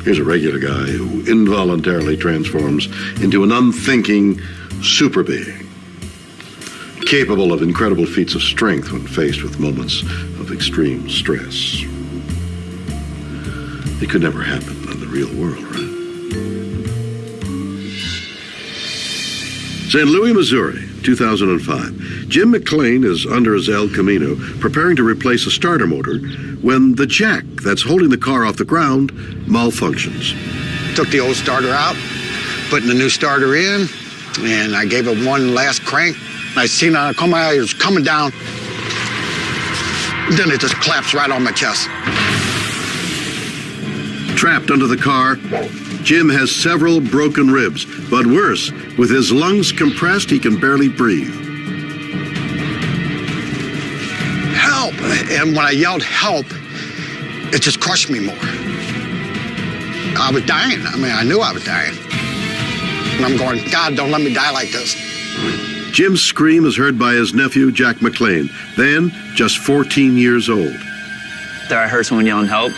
Here's a regular guy who involuntarily transforms into an unthinking super being, capable of incredible feats of strength when faced with moments of extreme stress. It could never happen in the real world, right? St. Louis, Missouri, 2005. Jim McClain is under his El Camino, preparing to replace a starter motor when the jack that's holding the car off the ground malfunctions. Took the old starter out, putting the new starter in, and I gave it one last crank. I seen it come out, it was coming down. Then it just collapsed right on my chest. Trapped under the car, Jim has several broken ribs, but worse, with his lungs compressed, he can barely breathe. Help! And when I yelled help, it just crushed me more. I was dying. I mean, I knew I was dying. And I'm going, God, don't let me die like this. Jim's scream is heard by his nephew, Jack McClain, then just 14 years old. There I heard someone yelling help.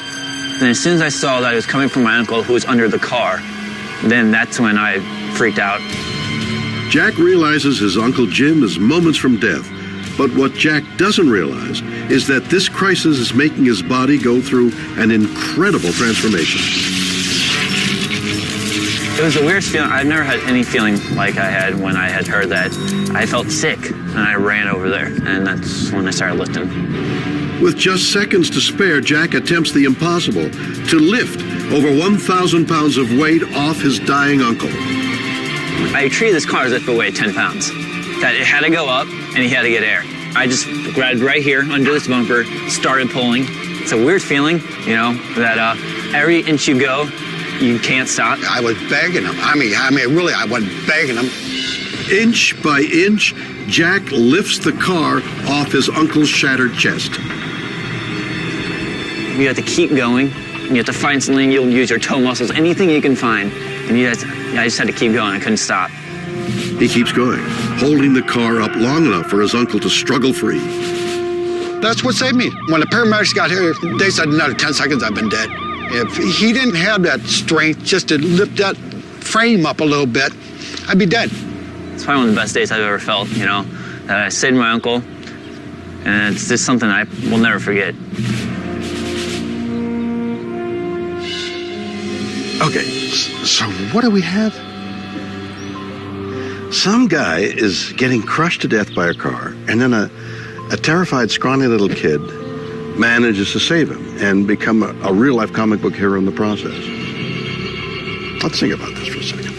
And as soon as I saw that it was coming from my uncle who was under the car, then that's when I freaked out. Jack realizes his Uncle Jim is moments from death. But what Jack doesn't realize is that this crisis is making his body go through an incredible transformation. It was the weirdest feeling. I've never had any feeling like I had when I had heard that. I felt sick, and I ran over there, and that's when I started lifting. With just seconds to spare, Jack attempts the impossible, to lift over 1,000 pounds of weight off his dying uncle. I treated this car as if it weighed 10 pounds. That it had to go up, and he had to get air. I just grabbed right here under this bumper, started pulling. It's a weird feeling, you know, that every inch you go, you can't stop. I was begging him. I mean, really, I was begging him. Inch by inch, Jack lifts the car off his uncle's shattered chest. You have to keep going. You have to find something. You'll use your toe muscles, anything you can find. And I just had to keep going. I couldn't stop. He keeps going, holding the car up long enough for his uncle to struggle free. That's what saved me. When the paramedics got here, they said another 10 seconds, I've been dead. If he didn't have that strength just to lift that frame up a little bit, I'd be dead. It's probably one of the best days I've ever felt, you know, that I saved my uncle. And it's just something I will never forget. Okay, so what do we have? Some guy is getting crushed to death by a car, and then a terrified, scrawny little kid manages to save him and become a real-life comic book hero in the process. Let's think about this for a second.